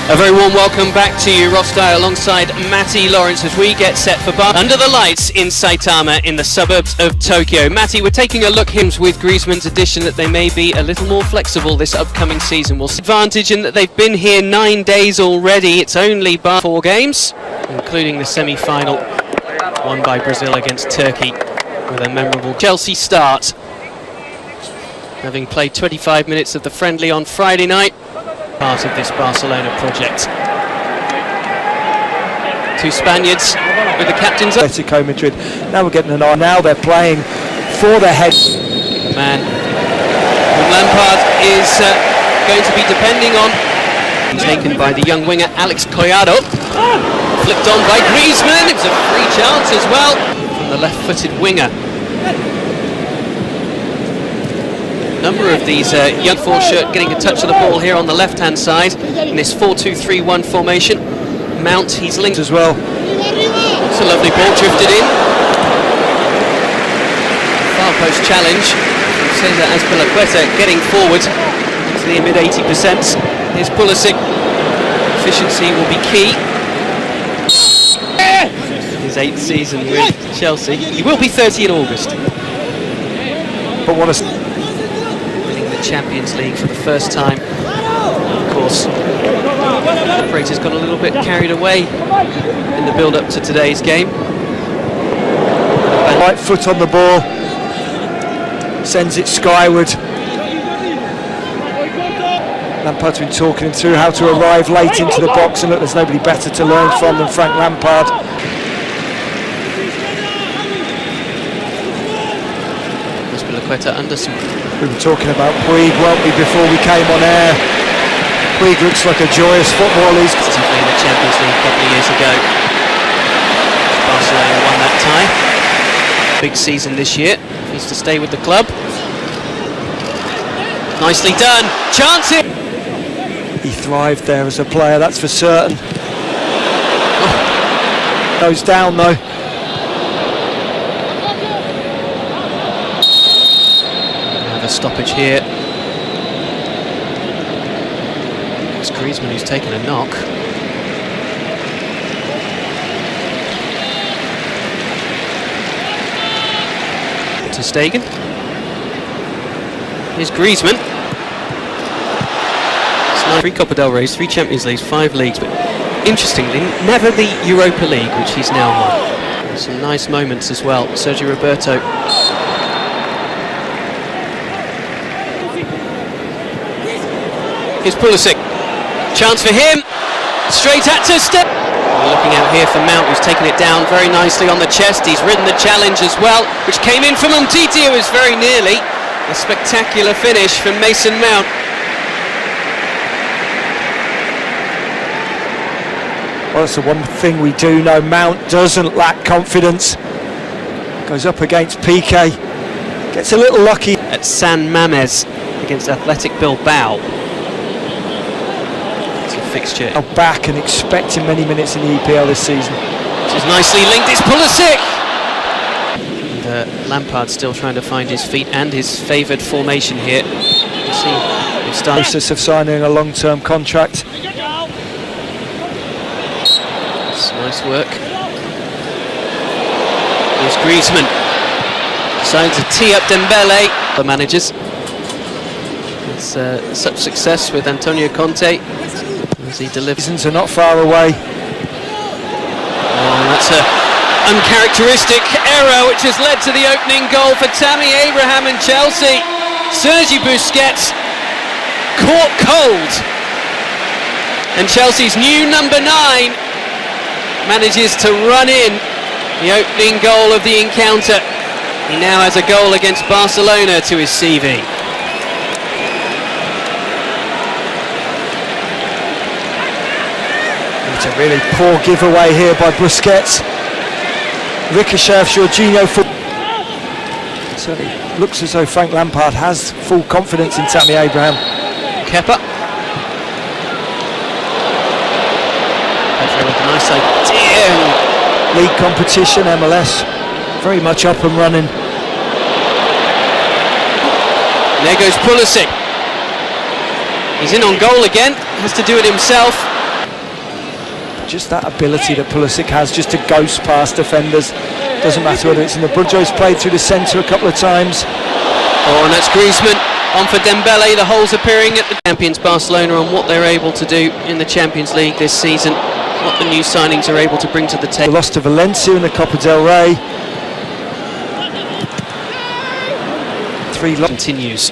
A very warm welcome back to you, Ross Dyer, alongside Matty Lawrence as we get set for Under the Lights in Saitama in the suburbs of Tokyo. Matty, we're taking a look here with Griezmann's addition that they may be a little more flexible this upcoming season. We'll see advantage in that they've been here 9 days already. It's only 4 games, including the semi-final, won by Brazil against Turkey with a memorable Chelsea start. Having played 25 minutes of the friendly on Friday night, part of this Barcelona project. 2 Spaniards with the captains. Atletico Madrid. Now we're getting an eye. Now they're playing for their head. Man, Lampard is going to be depending on. Taken by the young winger Alex Collado. Flicked on by Griezmann. It was a free chance as well from the left-footed winger. Number of these young shirt getting a touch of the ball here on the left-hand side in this 4-2-3-1 formation. Mount, he's linked as well. It's a lovely ball drifted in. Far post challenge from Cesar Azpilicueta getting forward to the mid 80%. Here's Pulisic. Efficiency will be key. His 8th season with Chelsea. He will be 30 in August. But what a Champions League for the first time. Of course, the operators got a little bit carried away in the build-up to today's game. Right foot on the ball, sends it skyward. Lampard's been talking him through how to arrive late into the box, and look, there's nobody better to learn from than Frank Lampard. Under some. We were talking about Puig, weren't we, before we came on air? Puig looks like a joyous footballer. He's in the Champions League a couple of years ago. Barcelona won that tie. Big season this year. Needs to stay with the club. Nicely done. Chance it. He thrived there as a player, that's for certain. Goes down though. Stoppage here. It's Griezmann who's taken a knock. To Stegen. Here's Griezmann. It's 3 Copa del Reys, 3 Champions Leagues, 5 leagues, but interestingly, never the Europa League, which he's now won. Some nice moments as well. Sergio Roberto. Here's Pulisic. Chance for him. Straight at Ter Stegen. We're looking out here for Mount, who's taken it down very nicely on the chest. He's ridden the challenge as well, which came in from Umtiti, who was very nearly. A spectacular finish from Mason Mount. Well, that's the one thing we do know. Mount doesn't lack confidence. Goes up against Piqué. Gets a little lucky. At San Mamés against Athletic Bilbao. Fixture. Back and expecting many minutes in the EPL this season. This is nicely linked, it's Pulisic! And Lampard still trying to find his feet and his favoured formation here. You see, we've started process of signing a long-term contract. It's nice work. Here's Griezmann. Decided to tee up Dembele. The managers. It's such success with Antonio Conte. As he delivers. Are not far away. Oh, that's an uncharacteristic error which has led to the opening goal for Tammy Abraham and Chelsea. Sergi Busquets caught cold, and Chelsea's new number 9 manages to run in the opening goal of the encounter. He now has a goal against Barcelona to his CV. It's a really poor giveaway here by Busquets. Ricochet of Jorginho. So it looks as though Frank Lampard has full confidence in Tammy Abraham. Kepa. Pedro with a nice idea. League competition, MLS, very much up and running. And there goes Pulisic. He's in on goal again, has to do it himself. just that ability that Pulisic has, just to ghost past defenders. Doesn't matter whether it's in the Brujo's played through the centre a couple of times. Oh, and that's Griezmann on for Dembele. The holes appearing at the champions Barcelona on what they're able to do in the Champions League this season, what the new signings are able to bring to the table. Lost to Valencia in the Copa del Rey. Continues.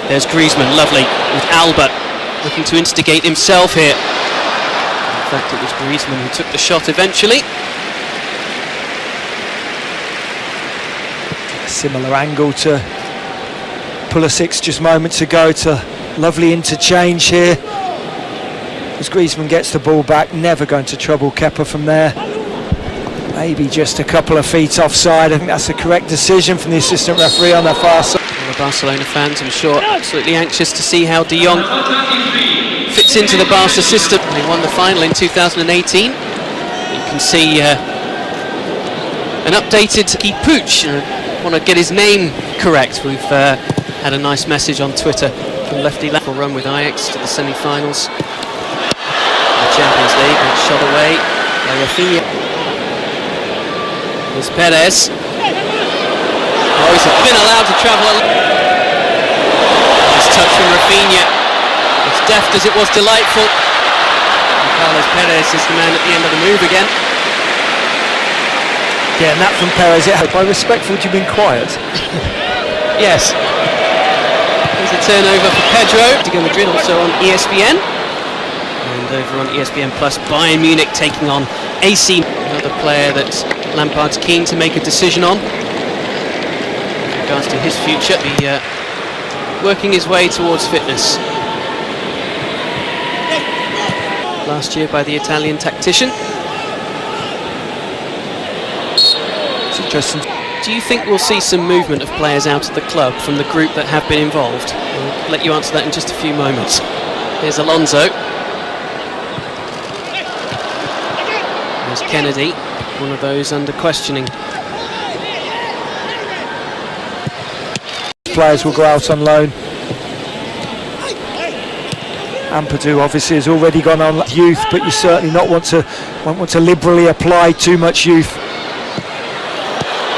There's Griezmann, lovely, with Alba looking to instigate himself here. In fact, it was Griezmann who took the shot eventually. Similar angle to Pulisic's just moments ago. It's a lovely interchange here. As Griezmann gets the ball back, never going to trouble Kepa from there. Maybe just a couple of feet offside. I think that's the correct decision from the assistant referee on the far side. The Barcelona fans, I'm sure, absolutely anxious to see how Jong fits into the Barca system. They won the final in 2018. You can see an updated Pooch. Want to get his name correct. We've had a nice message on Twitter from Lefty Level run with Ajax to the semi-finals. The Champions League, shot away by Rafinha. There's Perez. Oh, he's been allowed to travel. Nice touch from Rafinha. As deft as it was delightful. And Carlos Perez is the man at the end of the move again. Yeah, and that from Perez. By respectful, do you mean quiet? Yes. There's a turnover for Pedro. Atletico Madrid also on ESPN. And over on ESPN Plus, Bayern Munich taking on AC. Another player that Lampard's keen to make a decision on with regards to his future. Be working his way towards fitness. Last year by the Italian tactician. It's interesting. Do you think we'll see some movement of players out of the club from the group that have been involved? I'll let you answer that in just a few moments. Here's Alonso. There's Kennedy, one of those under questioning. Players will go out on loan. Ampadu obviously has already gone on youth, but you certainly won't want to liberally apply too much youth.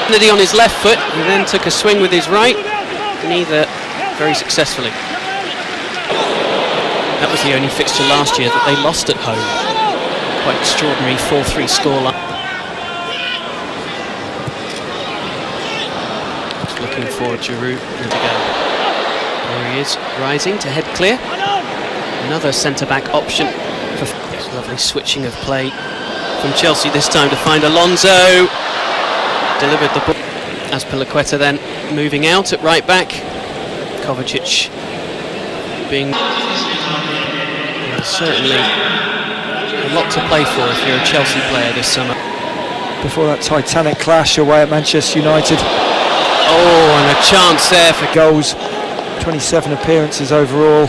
Kennedy on his left foot, and then took a swing with his right, neither very successfully. That was the only fixture last year that they lost at home. Quite extraordinary 4-3 scoreline. Just looking for Giroud. There we go. There he is, rising to head clear. Another centre-back option. Lovely switching of play from Chelsea this time to find Alonso. Delivered the ball. Azpilicueta then moving out at right back. Kovacic being certainly a lot to play for if you're a Chelsea player this summer. Before that titanic clash away at Manchester United. Oh, and a chance there for goals. 27 appearances overall.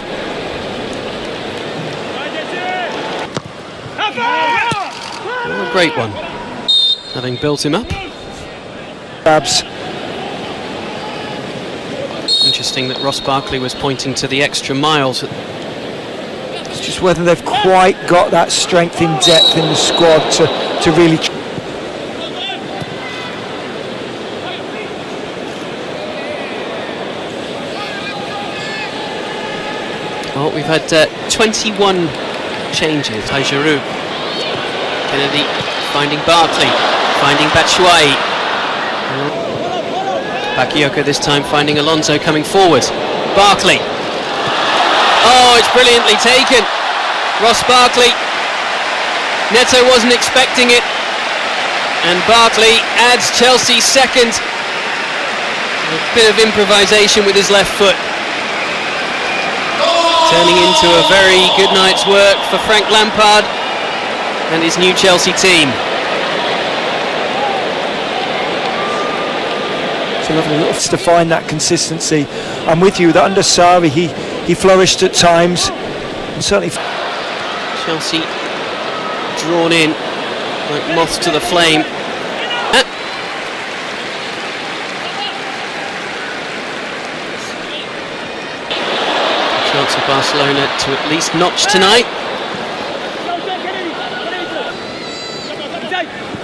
Oh, a great one. Having built him up. Babs. Interesting that Ross Barkley was pointing to the extra miles. It's just whether they've quite got that strength in depth in the squad to really. Well, we've had 21 changes. Giroud. Kennedy finding Barkley, finding Batshuayi. Bakayoko this time finding Alonso coming forward. Barkley. Oh, it's brilliantly taken. Ross Barkley. Neto wasn't expecting it. And Barkley adds Chelsea's second. A bit of improvisation with his left foot. Turning into a very good night's work for Frank Lampard and his new Chelsea team. It's a lovely little to find that consistency. I'm with you that under Sarri he flourished at times. And certainly Chelsea drawn in like moths to the flame. Chance for Barcelona to at least notch tonight.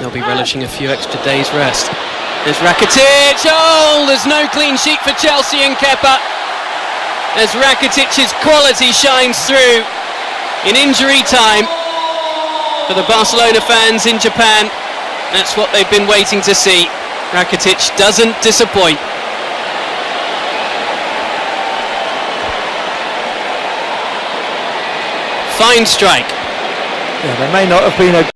They'll be relishing a few extra days' rest. There's Rakitic. Oh, there's no clean sheet for Chelsea and Kepa, as Rakitic's quality shines through in injury time. For the Barcelona fans in Japan, that's what they've been waiting to see. Rakitic doesn't disappoint. Fine strike. Yeah, there may not have been a